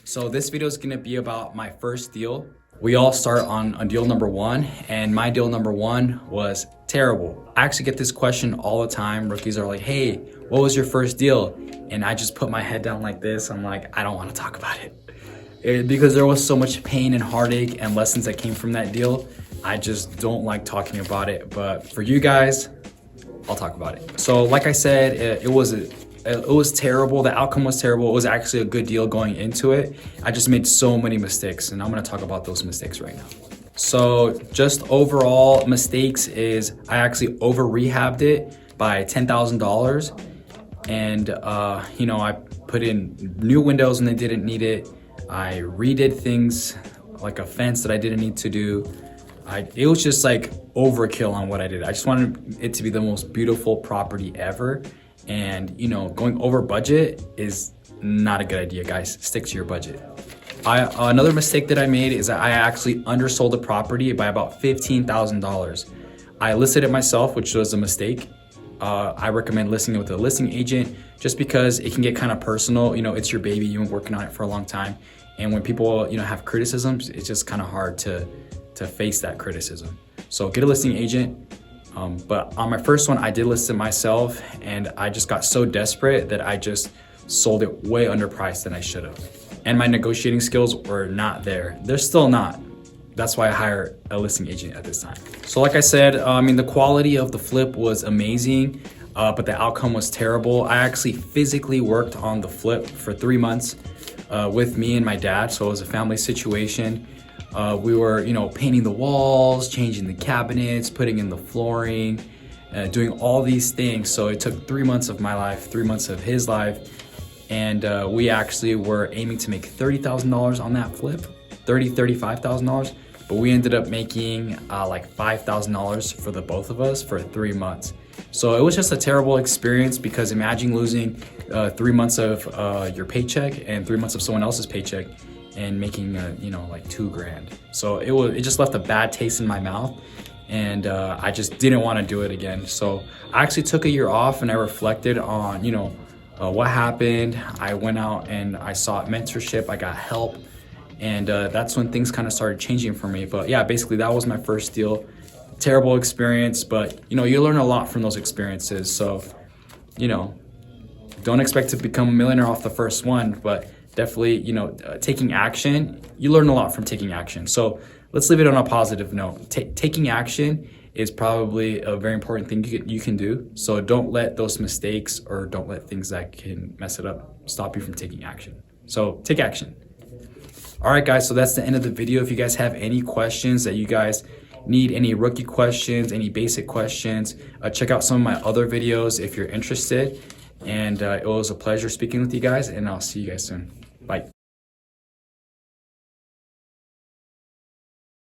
So this video is gonna be about my first deal. We all start on deal number one, and my deal number one was terrible. I actually get this question all the time. Rookies are like, hey, what was your first deal? And I just put my head down like this. I'm like, I don't wanna talk about it. Because there was so much pain and heartache and lessons that came from that deal. I just don't like talking about it, but for you guys, I'll talk about it. So like I said, it was terrible. The outcome was terrible. It was actually a good deal going into it. I just made so many mistakes, and I'm gonna talk about those mistakes right now. So just overall mistakes is I actually over rehabbed it by $10,000. And I put in new windows when they didn't need it. I redid things like a fence that I didn't need to do. It was just like overkill on what I did. I just wanted it to be the most beautiful property ever. And going over budget is not a good idea, guys. Stick to your budget. Another mistake that I made is that I actually undersold the property by about $15,000. I listed it myself, which was a mistake. I recommend listing it with a listing agent just because it can get kind of personal. It's your baby, you've been working on it for a long time. And when people, have criticisms, it's just kind of hard to face that criticism. So get a listing agent. But on my first one, I did list it myself, and I just got so desperate that I just sold it way underpriced than I should have. And my negotiating skills were not there. They're still not. That's why I hired a listing agent at this time. So like I said, the quality of the flip was amazing, but the outcome was terrible. I actually physically worked on the flip for 3 months with me and my dad. So it was a family situation. We were, painting the walls, changing the cabinets, putting in the flooring, doing all these things. So it took 3 months of my life, 3 months of his life. And we actually were aiming to make $30,000 on that flip, $35,000. But we ended up making like $5,000 for the both of us for 3 months. So it was just a terrible experience because imagine losing 3 months of your paycheck and 3 months of someone else's paycheck and making like $2,000. So it just left a bad taste in my mouth, and I just didn't want to do it again. So I actually took a year off and I reflected on what happened. I went out and I sought mentorship, I got help, and that's when things kind of started changing for me. But yeah, basically that was my first deal. Terrible experience, but you learn a lot from those experiences. So don't expect to become a millionaire off the first one, but definitely, taking action, you learn a lot from taking action. So let's leave it on a positive note. Taking action is probably a very important thing you can do. So don't let those mistakes, or don't let things that can mess it up, stop you from taking action. So take action. All right, guys, so that's the end of the video. If you guys have any questions that you guys need, any rookie questions, any basic questions, check out some of my other videos if you're interested. And it was a pleasure speaking with you guys, and I'll see you guys soon. Bye.